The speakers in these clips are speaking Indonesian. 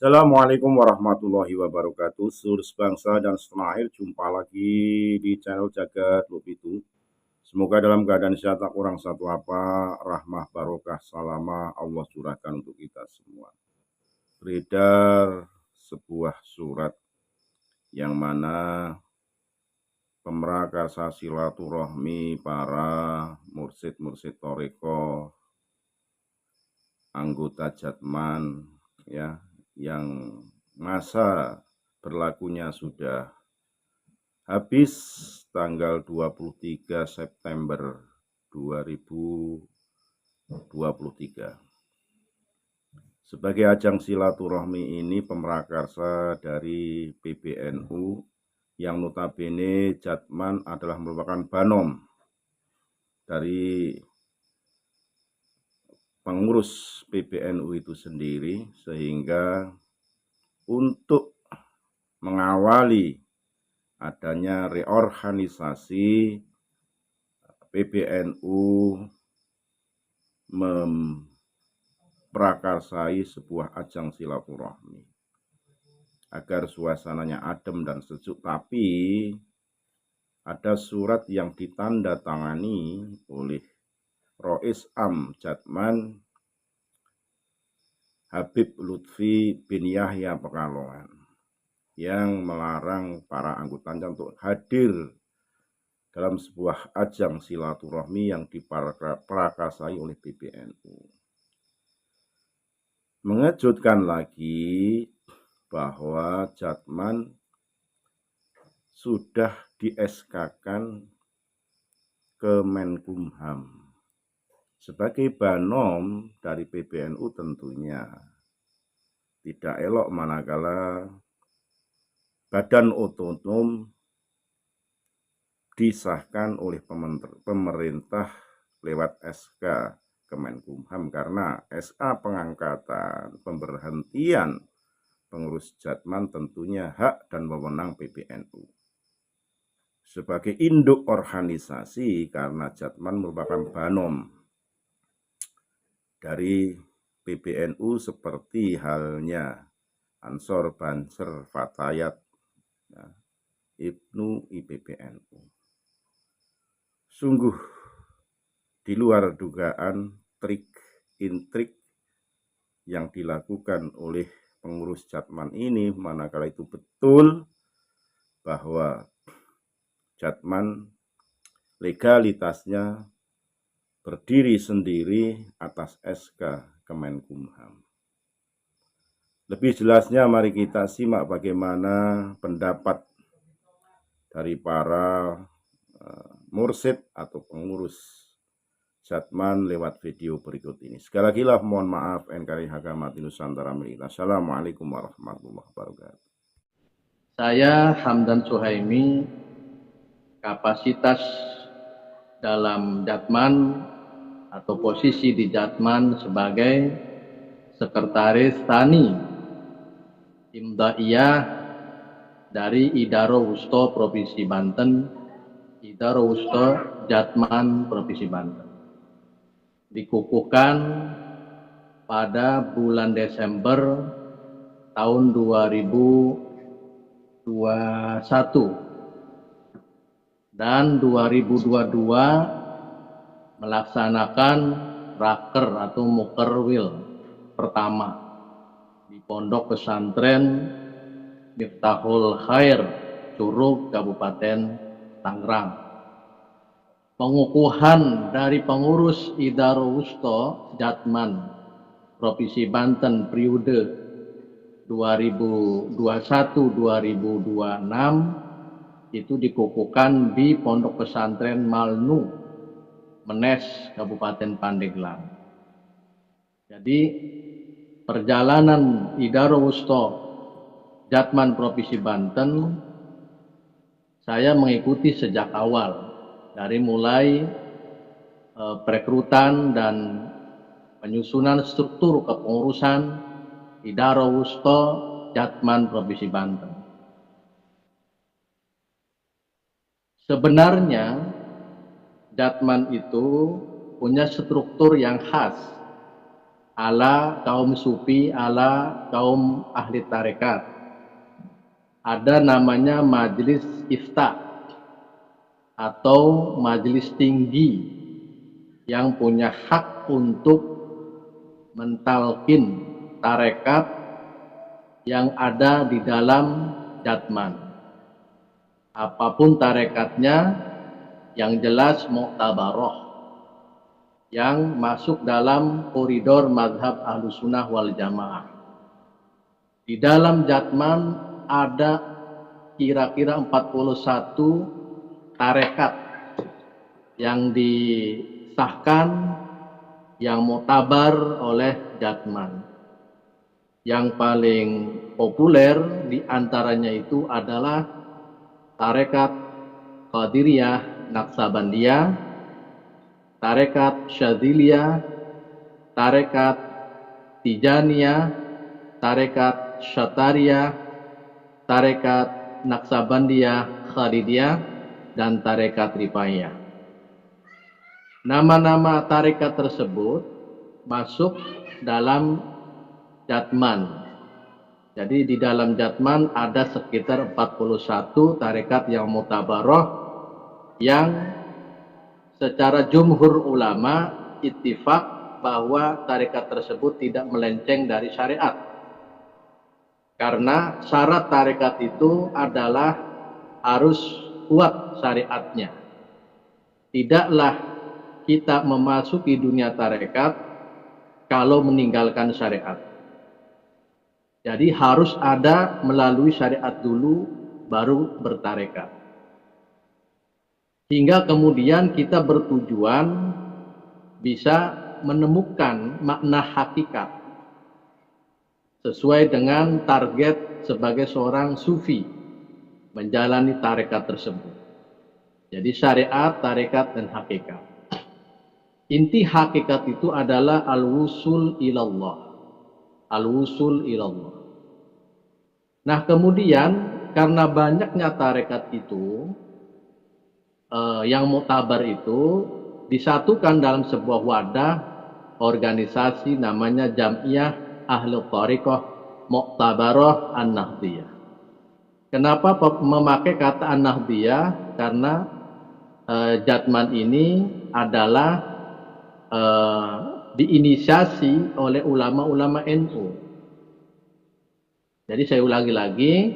Assalamualaikum warahmatullahi wabarakatuh. Seluruh bangsa dan setanah air, jumpa lagi di channel Jagat Lupitu. Semoga dalam keadaan sehat tak kurang satu apa, rahmah barokah salama Allah curahkan untuk kita semua. Beredar sebuah surat yang mana pemrakarsa silaturahmi para mursid-mursid toreko, anggota Jatman, ya, yang masa berlakunya sudah habis tanggal 23 September 2023. Sebagai ajang silaturahmi ini, pemrakarsa dari PBNU yang notabene Jatman adalah merupakan banom dari pengurus PBNU itu sendiri, sehingga untuk mengawali adanya reorganisasi PBNU memprakarsai sebuah ajang silaturahmi agar suasananya adem dan sejuk, tapi ada surat yang ditandatangani oleh Rois Am Jatman Habib Lutfi bin Yahya Pekalongan yang melarang para anggotanya untuk hadir dalam sebuah ajang silaturahmi yang diprakarsai oleh PBNU. Mengejutkan lagi bahwa Jatman sudah di-SK-kan ke Menkumham. Sebagai banom dari PBNU tentunya tidak elok manakala badan otonom disahkan oleh pemerintah lewat SK Kemenkumham, karena SK pengangkatan pemberhentian pengurus Jatman tentunya hak dan wewenang PBNU. Sebagai induk organisasi, karena Jatman merupakan banom dari PBNU seperti halnya Ansor, Banser, Fatayat, Ibnu IPBNU. Sungguh di luar dugaan intrik yang dilakukan oleh pengurus Jatman ini, manakala itu betul bahwa Jatman legalitasnya berdiri sendiri atas SK Kemenkumham. Lebih jelasnya mari kita simak bagaimana pendapat dari para mursid atau pengurus Jatman lewat video berikut ini. Sekali lagi lah mohon maaf, NKRI Hakamati Nusantara Milik. Assalamualaikum warahmatullahi wabarakatuh. Saya Hamdan Suhaimi, kapasitas dalam Jatman atau posisi di Jatman sebagai Sekretaris Tani Imdaiyah dari Idaro Wusto Provinsi Banten, Idaro Wusto Jatman Provinsi Banten. Dikukuhkan pada bulan Desember tahun 2021 dan 2022 melaksanakan raker atau mukerwil pertama di Pondok Pesantren Miftahul Khair, Curug, Kabupaten Tangerang. Pengukuhan dari pengurus Idaro Wusto Jatman Provinsi Banten periode 2021-2026 itu dikukuhkan di Pondok Pesantren Malnu, Menes, Kabupaten Pandeglang. Jadi perjalanan Idaro Wusto Jatman Provinsi Banten saya mengikuti sejak awal, dari mulai perekrutan dan penyusunan struktur kepengurusan Idaro Wusto Jatman Provinsi Banten. Sebenarnya Jatman itu punya struktur yang khas ala kaum sufi, ala kaum ahli tarekat. Ada namanya majelis ifta atau majelis tinggi yang punya hak untuk mentalkin tarekat yang ada di dalam jatman. Apapun tarekatnya, yang jelas mu'tabaroh, yang masuk dalam koridor mazhab Ahlussunnah wal Jamaah. Di dalam jatman ada kira-kira 41 tarekat yang disahkan, yang mu'tabar oleh jatman. Yang paling populer diantaranya itu adalah tarekat Qadiriyah Naqsabandiyah, tarekat Syadziliyah, tarekat Tijaniyah, tarekat Syatariyah, tarekat Naqsabandiyah Khalidiyah, dan tarekat Rifaiyah. Nama-nama tarekat tersebut masuk dalam jatman. Jadi di dalam jatman ada sekitar 41 tarekat yang mutabaroh yang secara jumhur ulama ittifaq bahwa tarekat tersebut tidak melenceng dari syariat. Karena syarat tarekat itu adalah harus kuat syariatnya. Tidaklah kita memasuki dunia tarekat kalau meninggalkan syariat. Jadi harus ada melalui syariat dulu baru bertarekat. Hingga kemudian kita bertujuan bisa menemukan makna hakikat sesuai dengan target sebagai seorang sufi menjalani tarekat tersebut. Jadi syariat, tarekat, dan hakikat. Inti hakikat itu adalah al-wusul ilallah. Al-wusul ilallah. Nah kemudian karena banyaknya tarekat itu, yang muktabar itu disatukan dalam sebuah wadah organisasi namanya Jam'iyah Ahlul Thariqah Mu'tabarah An-Nahdiyah. Kenapa memakai kata An-Nahdiyah? Karena jatman ini adalah diinisiasi oleh ulama-ulama NU. Jadi saya ulangi lagi,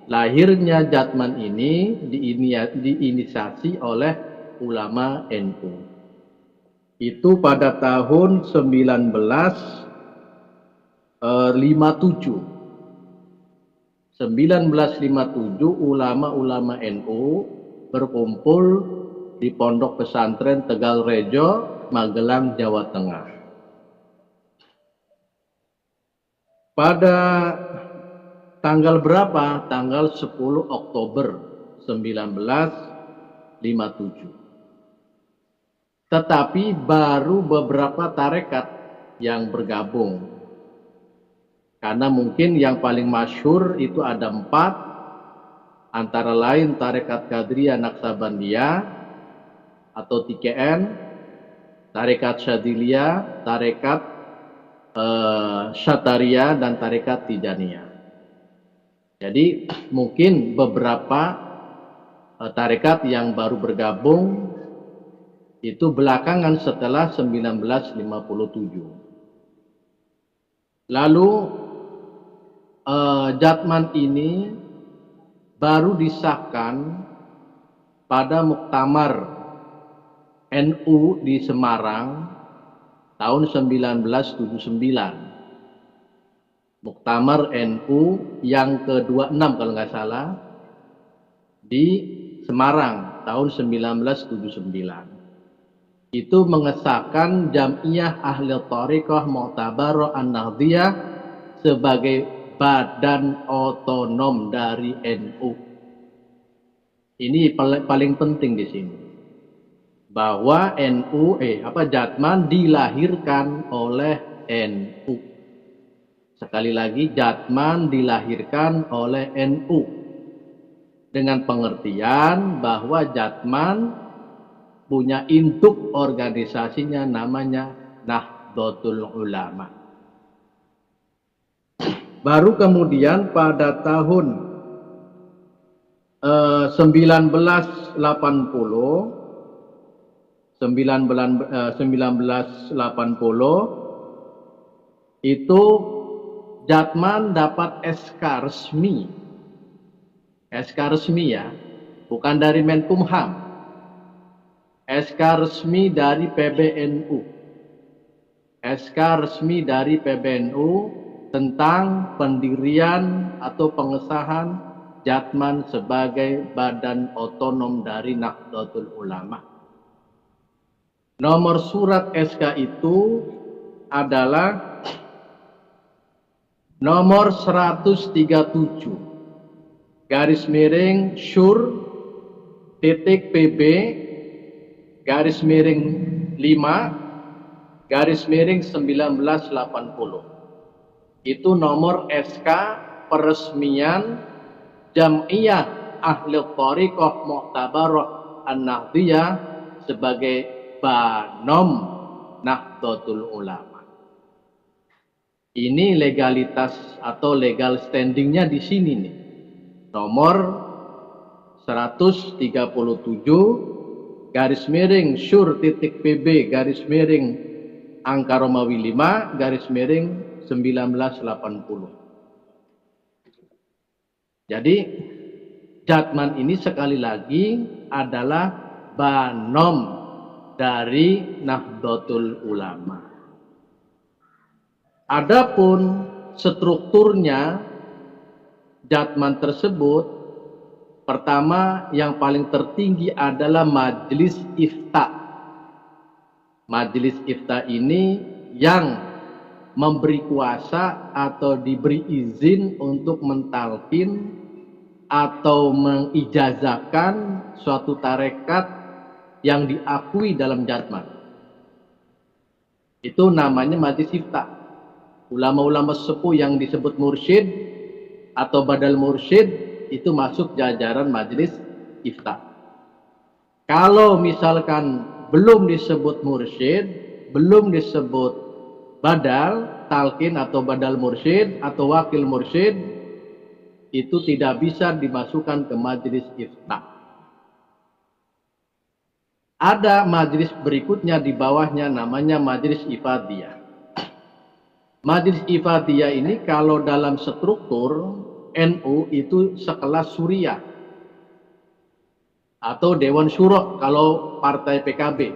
lahirnya jatman ini diinisiasi oleh ulama NU. Itu pada tahun 1957. 1957 ulama-ulama NU berkumpul di Pondok Pesantren Tegal Rejo, Magelang, Jawa Tengah. Pada tanggal berapa? Tanggal 10 Oktober 1957. Tetapi baru beberapa tarekat yang bergabung. Karena mungkin yang paling masyhur itu ada 4, antara lain tarekat Qadiriyah Naqsabandiyah atau TKN, tarekat Syadziliyah, tarekat Syatariyah, dan tarekat Tijaniyah. Jadi mungkin beberapa tarekat yang baru bergabung itu belakangan setelah 1957. Lalu jatman ini baru disahkan pada Muktamar NU di Semarang tahun 1979. Muktamar NU yang ke-26 kalau nggak salah di Semarang tahun 1979. Itu mengesahkan Jam'iyah Ahlul Thariqah Mu'tabarah An-Nahdiyah sebagai badan otonom dari NU. Ini paling penting di sini. Bahwa jatman dilahirkan oleh NU. Sekali lagi, jatman dilahirkan oleh NU. Dengan pengertian bahwa jatman punya induk organisasinya namanya Nahdlatul Nahdlatul Ulama. Baru kemudian pada tahun 1980 itu Jatman dapat SK resmi. SK resmi ya, bukan dari Menkumham. SK resmi dari PBNU. SK resmi dari PBNU tentang pendirian atau pengesahan Jatman sebagai badan otonom dari Nahdlatul Ulama. Nomor surat SK itu adalah nomor 137 garis miring Syur titik PB garis miring 5 garis miring 1980. Itu nomor SK peresmian Jam'iyah Ahli Thariqah Mu'tabarah An-Nahdliyah sebagai Banom Nahdlatul Ulama. Ini legalitas atau legal standingnya di sini nih. Nomor 137 garis miring Syur titik PB garis miring angka Romawi 5 garis miring 1980. Jadi Jatman ini sekali lagi adalah Banom dari Nahdlatul Ulama. Adapun strukturnya Jatman tersebut, pertama yang paling tertinggi adalah Majelis Ifta. Majelis Ifta ini yang memberi kuasa atau diberi izin untuk mentalkin atau mengijazahkan suatu tarekat yang diakui dalam Jatman. Itu namanya Majelis Ifta. Ulama-ulama sepuh yang disebut mursyid atau badal mursyid itu masuk jajaran Majelis Ifta. Kalau misalkan belum disebut mursyid, belum disebut badal, talqin atau badal mursyid atau wakil mursyid, itu tidak bisa dimasukkan ke Majelis Ifta. Ada majelis berikutnya di bawahnya namanya Majelis Ifadiyah. Majelis Ifadiyah ini kalau dalam struktur NU itu sekelas Suriah atau Dewan Syuro kalau partai PKB.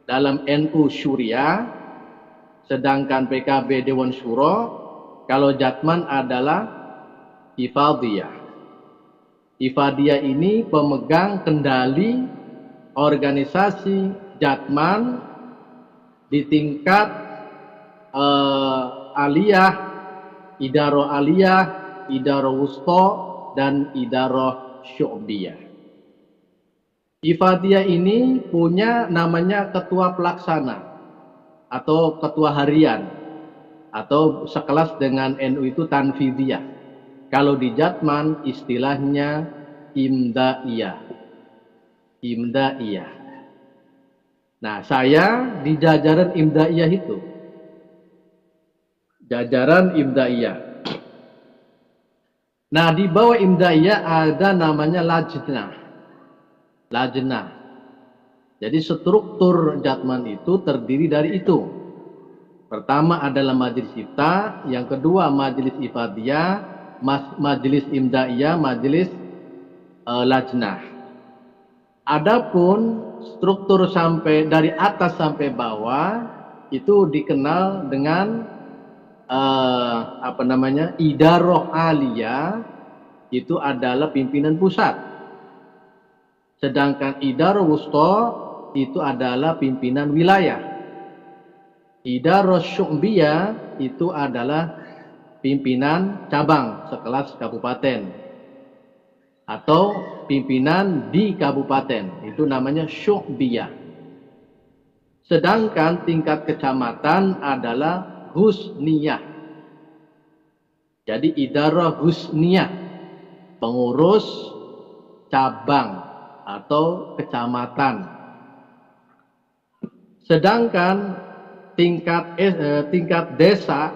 Dalam NU Suriah, sedangkan PKB Dewan Syuro, kalau Jatman adalah Ifadiyah. Ifadiyah ini pemegang kendali organisasi Jatman di tingkat aliyah, idaroh aliyah, idaroh wusto, dan idaroh syu'biyah. Ifadiyah ini punya namanya ketua pelaksana atau ketua harian atau sekelas dengan NU itu tanfidiyah. Kalau di Jatman istilahnya imdaiyah. Imdaiyah. Nah, saya di jajaran imdaiyah itu. Jajaran imdaiyah. Nah, di bawah imdaiyah ada namanya lajnah. Lajnah. Jadi struktur Jatman itu terdiri dari itu. Pertama adalah Majelis Ifta, yang kedua Majelis Ifadiyah, Majelis Imdaiyah, Majelis Lajnah. Adapun struktur sampai dari atas sampai bawah itu dikenal dengan idaroh aliyah, itu adalah pimpinan pusat. Sedangkan idaroh wusto itu adalah pimpinan wilayah. Idaroh syu'biyah itu adalah pimpinan cabang sekelas kabupaten atau pimpinan di kabupaten, itu namanya syu'biyah. Sedangkan tingkat kecamatan adalah husniyah. Jadi idaroh husniyah, pengurus cabang atau kecamatan. Sedangkan tingkat desa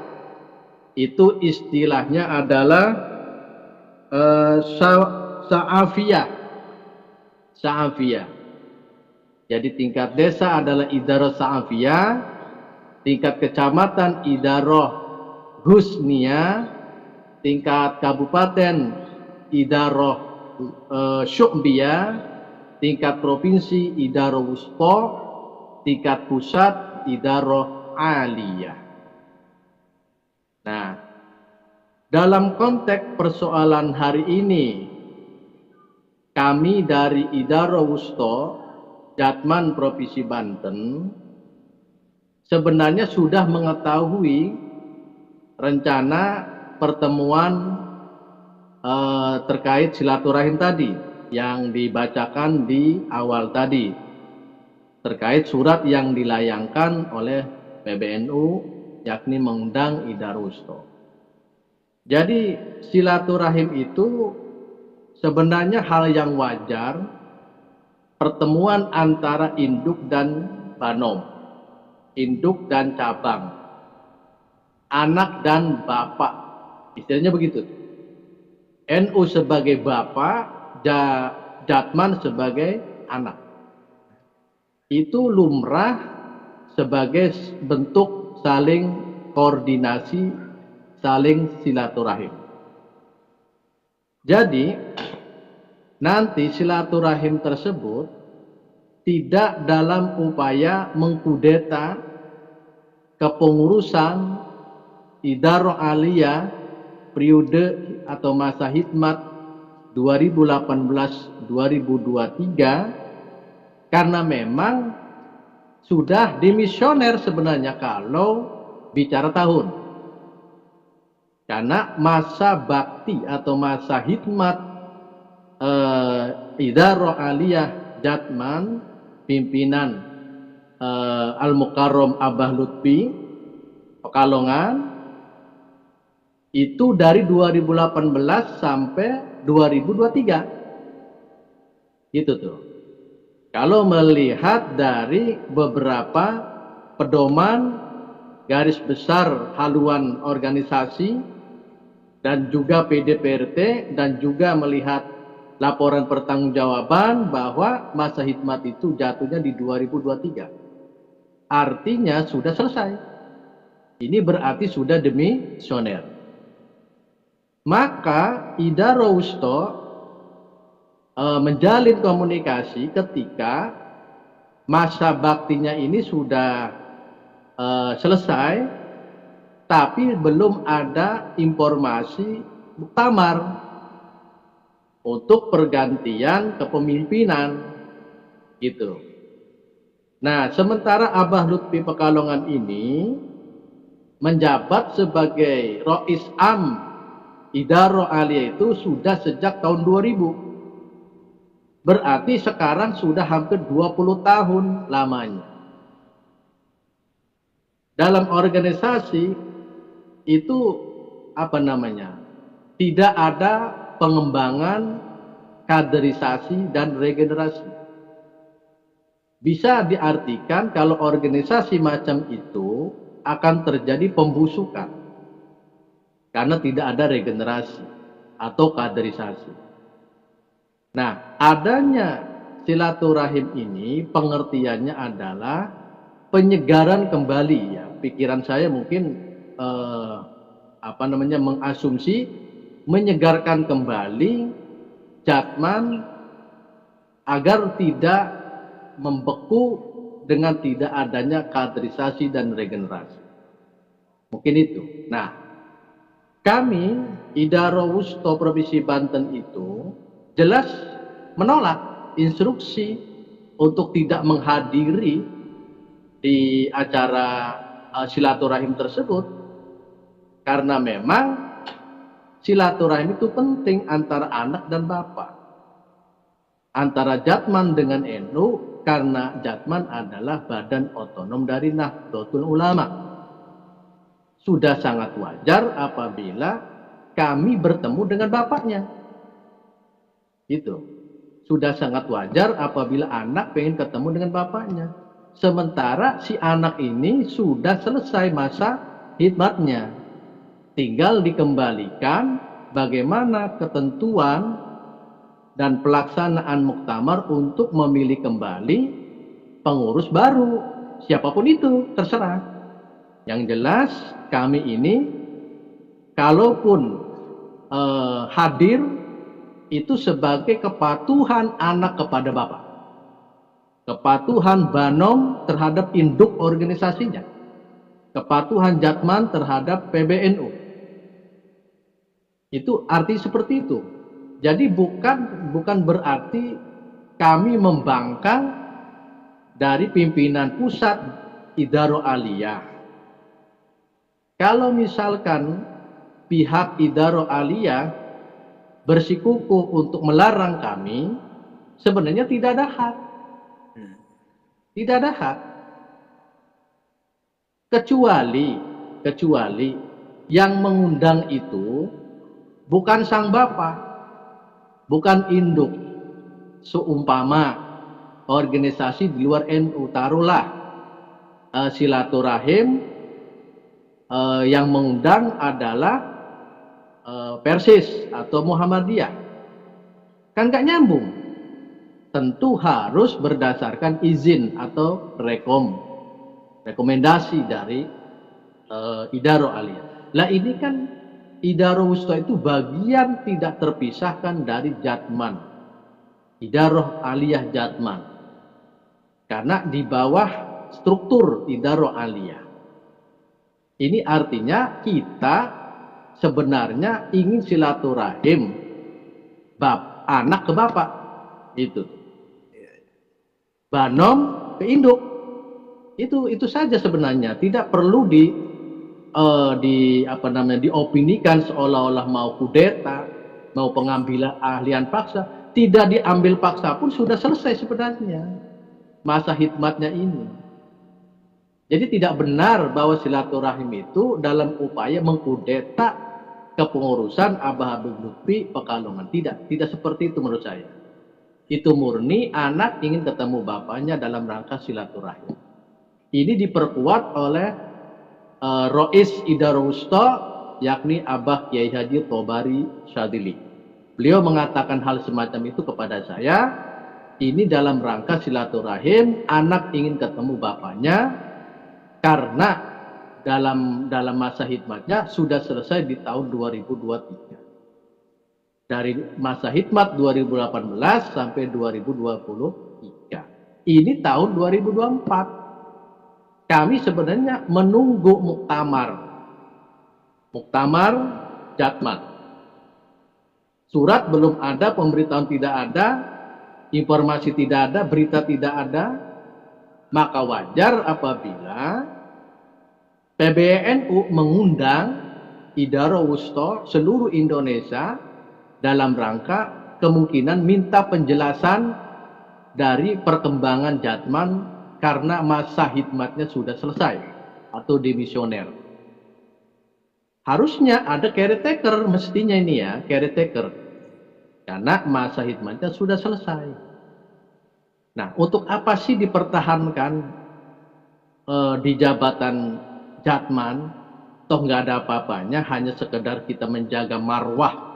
itu istilahnya adalah sa'afiyah. Sa'afiyah. Jadi tingkat desa adalah idarah sa'afiyah, tingkat kecamatan idarah husniyah, tingkat kabupaten idarah syu'biyah, tingkat provinsi idarah wusta, tingkat pusat idarah aliyah. Nah, dalam konteks persoalan hari ini, kami dari Idarah Wusta Jatman Provinsi Banten sebenarnya sudah mengetahui rencana pertemuan terkait silaturahim tadi yang dibacakan di awal tadi, terkait surat yang dilayangkan oleh PBNU, yakni mengundang Idarah Wusta. Jadi silaturahim itu sebenarnya hal yang wajar, pertemuan antara induk dan banom, induk dan cabang, anak dan bapak, istilahnya begitu. NU sebagai bapak, Jatman sebagai anak. Itu lumrah sebagai bentuk saling koordinasi, saling silaturahim. Jadi nanti silaturahim tersebut tidak dalam upaya mengkudeta kepengurusan Idarah Aliyah periode atau masa hikmat 2018-2023, karena memang sudah dimisioner sebenarnya kalau bicara tahun. Karena masa bakti atau masa hikmat Idarah Aliyah Jatman pimpinan Al-Mukarram Abah Lutfi Pekalongan itu dari 2018 sampai 2023. Gitu tuh. Kalau melihat dari beberapa pedoman garis besar haluan organisasi dan juga PDPRT dan juga melihat laporan pertanggungjawaban bahwa masa hikmat itu jatuhnya di 2023. Artinya sudah selesai. Ini berarti sudah demisioner. Maka Idarah Wusta menjalin komunikasi ketika masa baktinya ini sudah selesai, tapi belum ada informasi muktamar untuk pergantian kepemimpinan gitu. Nah, sementara Abah Lutfi Pekalongan ini menjabat sebagai Rois Am Idarah Aliyah itu sudah sejak tahun 2000. Berarti sekarang sudah hampir 20 tahun lamanya. Dalam organisasi itu tidak ada pengembangan, kaderisasi dan regenerasi. Bisa diartikan kalau organisasi macam itu akan terjadi pembusukan karena tidak ada regenerasi atau kaderisasi. Nah, adanya silaturahim ini pengertiannya adalah penyegaran kembali, ya. Pikiran saya mungkin mengasumsi menyegarkan kembali Jatman agar tidak membeku dengan tidak adanya kaderisasi dan regenerasi. Mungkin itu. Nah, kami Idarah Wusta Provinsi Banten itu jelas menolak instruksi untuk tidak menghadiri di acara silaturahim tersebut, karena memang silaturahim itu penting antara anak dan bapak, antara Jatman dengan NU, karena Jatman adalah badan otonom dari Nahdlatul Ulama. Sudah sangat wajar apabila kami bertemu dengan bapaknya. Itu sudah sangat wajar apabila anak pengen ketemu dengan bapaknya. sementara si anak ini sudah selesai masa khidmatnya. Tinggal dikembalikan bagaimana ketentuan dan pelaksanaan muktamar untuk memilih kembali pengurus baru. Siapapun itu, terserah. Yang jelas kami ini kalaupun hadir itu sebagai kepatuhan anak kepada bapak, kepatuhan Banom terhadap induk organisasinya, kepatuhan Jatman terhadap PBNU. Itu arti seperti itu. Jadi bukan berarti kami membangkang dari pimpinan pusat Idaroh Aliyah. Kalau misalkan pihak Idaroh Aliyah bersikukuh untuk melarang kami, sebenarnya tidak ada hak. Tidak ada hak. Kecuali yang mengundang itu bukan sang bapak, bukan induk. Seumpama organisasi di luar NU, taruhlah silaturahim yang mengundang adalah Persis atau Muhammadiyah, kan gak nyambung. Tentu harus berdasarkan izin atau rekomendasi dari Idaroh Aliyah. Lah ini kan Idaroh Wusta itu bagian tidak terpisahkan dari Jatman, Idaroh Aliyah Jatman, karena di bawah struktur Idaroh Aliyah. Ini artinya kita sebenarnya ingin silaturahim anak ke bapak, itu Banom ke induk, itu saja sebenarnya. Tidak perlu diopinikan seolah-olah mau kudeta, mau pengambilan ahlian paksa. Tidak diambil paksa pun sudah selesai sebenarnya masa khidmatnya ini. Jadi tidak benar bahwa silaturahim itu dalam upaya mengkudeta kepengurusan Abah Habib Lutfi Pekalongan. Tidak seperti itu menurut saya. Itu murni anak ingin ketemu bapaknya dalam rangka silaturahim. Ini diperkuat oleh Rois Idaroh Wusta, yakni Abah Kiai Haji Tobari Syadili. Beliau mengatakan hal semacam itu kepada saya. Ini dalam rangka silaturahim, anak ingin ketemu bapaknya, karena dalam masa khidmatnya sudah selesai di tahun 2023. Dari masa khidmat 2018 sampai 2023. Ini tahun 2024. Kami sebenarnya menunggu muktamar Jatman. Surat belum ada, pemberitahuan tidak ada, informasi tidak ada, berita tidak ada. Maka wajar apabila PBNU mengundang Idaroh Wusta seluruh Indonesia dalam rangka kemungkinan minta penjelasan dari perkembangan Jatman karena masa khidmatnya sudah selesai atau demisioner. Harusnya ada caretaker, mestinya ini ya, caretaker, karena masa khidmatnya sudah selesai. Nah, untuk apa sih dipertahankan di jabatan Jatman? Toh nggak ada apa-apanya, hanya sekedar kita menjaga marwah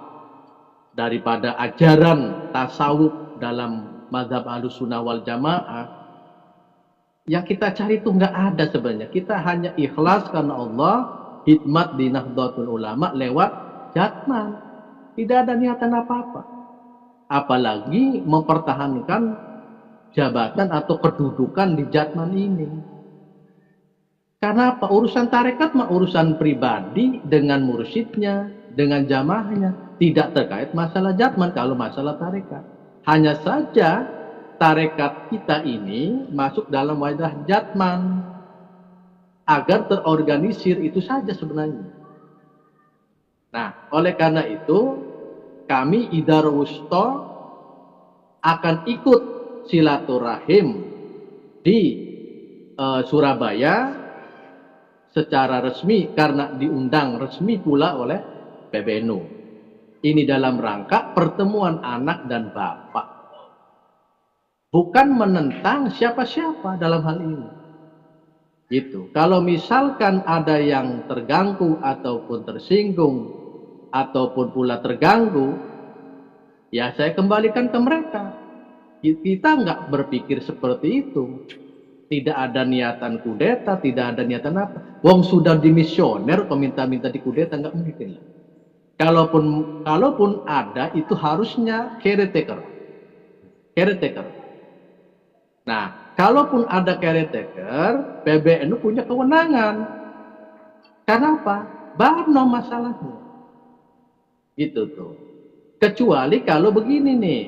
daripada ajaran tasawuf dalam mazhab Ahlussunnah wal Jamaah. Yang kita cari itu nggak ada sebenarnya. Kita hanya ikhlas karena Allah, khidmat di Nahdlatul Ulama lewat Jatman. Tidak ada niatan apa-apa. Apalagi mempertahankan jabatan atau kedudukan di Jatman ini. Karena apa? Urusan tarekat mah urusan pribadi dengan mursyidnya, dengan jamaahnya. Tidak terkait masalah Jatman kalau masalah tarekat. Hanya saja tarekat kita ini masuk dalam wadah Jatman agar terorganisir, itu saja sebenarnya. Nah, oleh karena itu kami Idaroh Wusta akan ikut silaturahim di Surabaya secara resmi karena diundang resmi pula oleh PBNU. Ini dalam rangka pertemuan anak dan bapak. bukan menentang siapa-siapa dalam hal ini. Gitu. Kalau misalkan ada yang terganggu ataupun tersinggung ataupun pula terganggu, ya saya kembalikan ke mereka. Kita nggak berpikir seperti itu. Tidak ada niatan kudeta, tidak ada niatan apa. Wong sudah dimisioner, kok minta-minta di kudeta, nggak mungkin. Kalaupun ada, itu harusnya caretaker. Nah, kalaupun ada caretaker, PBNU punya kewenangan. Karena apa? Bano masalahnya. Gitu tuh. Kecuali kalau begini nih,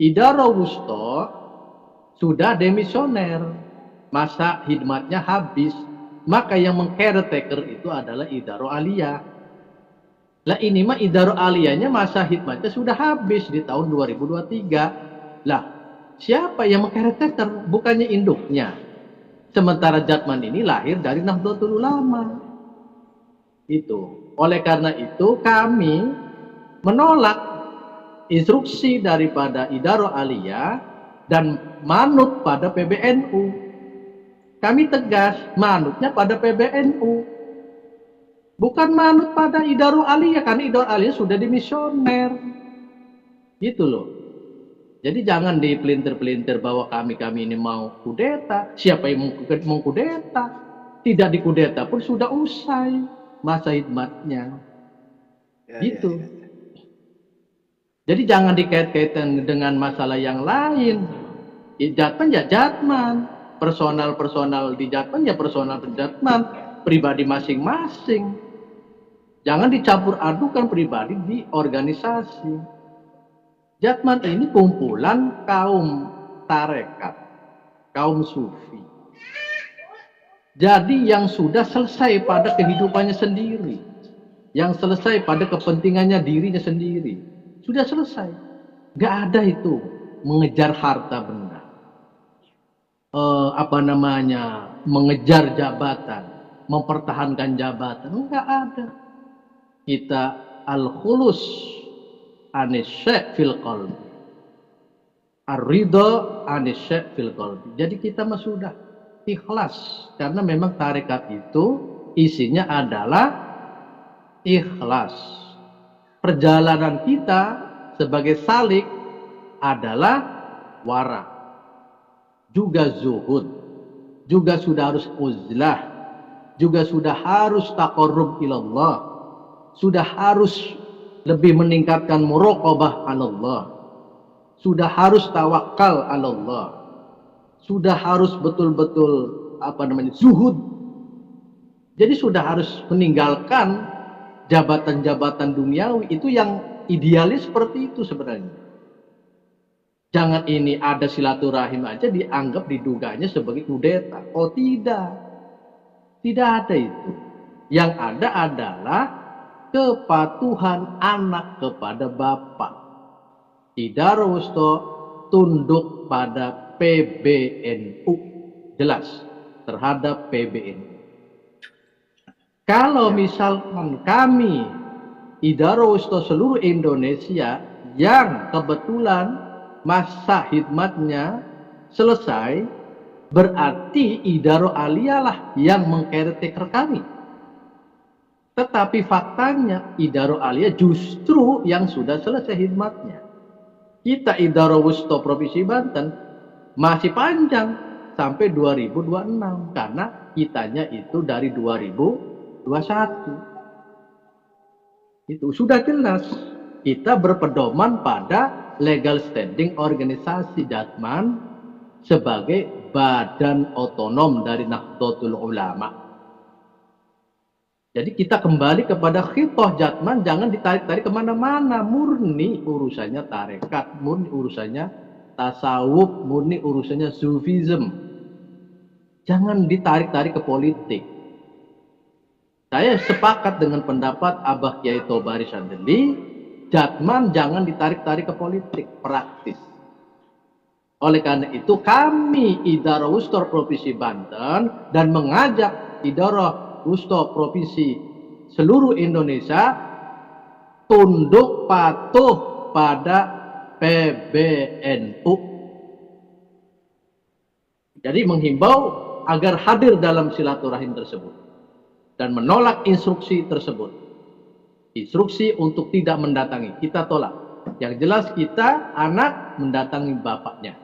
Idaro Wusto sudah demisioner, masa hidmatnya habis, maka yang meng-caretaker itu adalah Idaro Aliyah. Lah ini mah Idaro Aliyahnya masa hidmatnya sudah habis di tahun 2023. Lah, siapa yang meng-caretaker? Bukannya induknya. Sementara Jatman ini lahir dari Nahdlatul Ulama. Itu. Oleh karena itu kami menolak instruksi daripada Idaro Aliyah dan manut pada PBNU. Kami tegas manutnya pada PBNU. Bukan manut pada Idaro Aliyah, karena Idaro Aliyah sudah dimisioner. Gitu loh. Jadi jangan dipelintir-pelintir bahwa kami ini mau kudeta. Siapa yang mau kudeta? Tidak dikudeta pun sudah usai masa hidmatnya. Gitu. Jadi jangan dikait-kaitkan dengan masalah yang lain. Jatman ya Jatman, personal di Jatman ya personal Jatman, pribadi masing-masing. Jangan dicampur adukan pribadi di organisasi. Jatman ini kumpulan kaum tarekat, kaum sufi. Jadi yang sudah selesai pada kehidupannya sendiri, yang selesai pada kepentingannya dirinya sendiri, sudah selesai. Gak ada itu mengejar harta benda, mengejar jabatan, mempertahankan jabatan, enggak ada. Kita al-khulus anisya fil qalbi, ar-ridha anisya fil qalbi. Jadi kita mah sudah ikhlas, karena memang tarekat itu isinya adalah ikhlas. Perjalanan kita sebagai salik adalah wara, juga zuhud, juga sudah harus uzlah, juga sudah harus taqarrub ilallah, sudah harus lebih meningkatkan muraqabah Allah, sudah harus tawakal Allah, sudah harus betul-betul zuhud. Jadi sudah harus meninggalkan jabatan-jabatan duniawi. Itu yang idealis seperti itu sebenarnya. Jangan ini ada silaturahim aja dianggap diduganya sebagai kudeta. Oh tidak. Tidak ada itu. Yang ada adalah kepatuhan anak kepada bapak. Idaro Wusto tunduk pada PBNU. Jelas. Terhadap PBNU. Kalau misalkan kami Idaro Wusto seluruh Indonesia yang kebetulan masa hidmatnya selesai, berarti Idaro Aliyah lah yang meng-caretaker kami. Tetapi faktanya Idaro Aliyah justru yang sudah selesai hidmatnya. Kita Idaro Wusto Provinsi Banten masih panjang sampai 2026 karena kitanya itu dari 2021. Itu sudah jelas. Kita berpedoman pada legal standing organisasi Jatman sebagai badan otonom dari Nahdlatul Ulama. Jadi kita kembali kepada khitoh Jatman, jangan ditarik-tarik kemana-mana. Murni urusannya tarekat, murni urusannya tasawuf, murni urusannya sufism. Jangan ditarik-tarik ke politik. Saya sepakat dengan pendapat Abah Kiai Tobari Sandeli, Jatman jangan ditarik-tarik ke politik, praktis. Oleh karena itu kami Idaro Wusto Provinsi Banten dan mengajak Idaro Wusto Provinsi seluruh Indonesia tunduk patuh pada PBNU. Jadi menghimbau agar hadir dalam silaturahim tersebut dan menolak instruksi tersebut. Instruksi untuk tidak mendatangi, kita tolak. Yang jelas kita anak mendatangi bapaknya.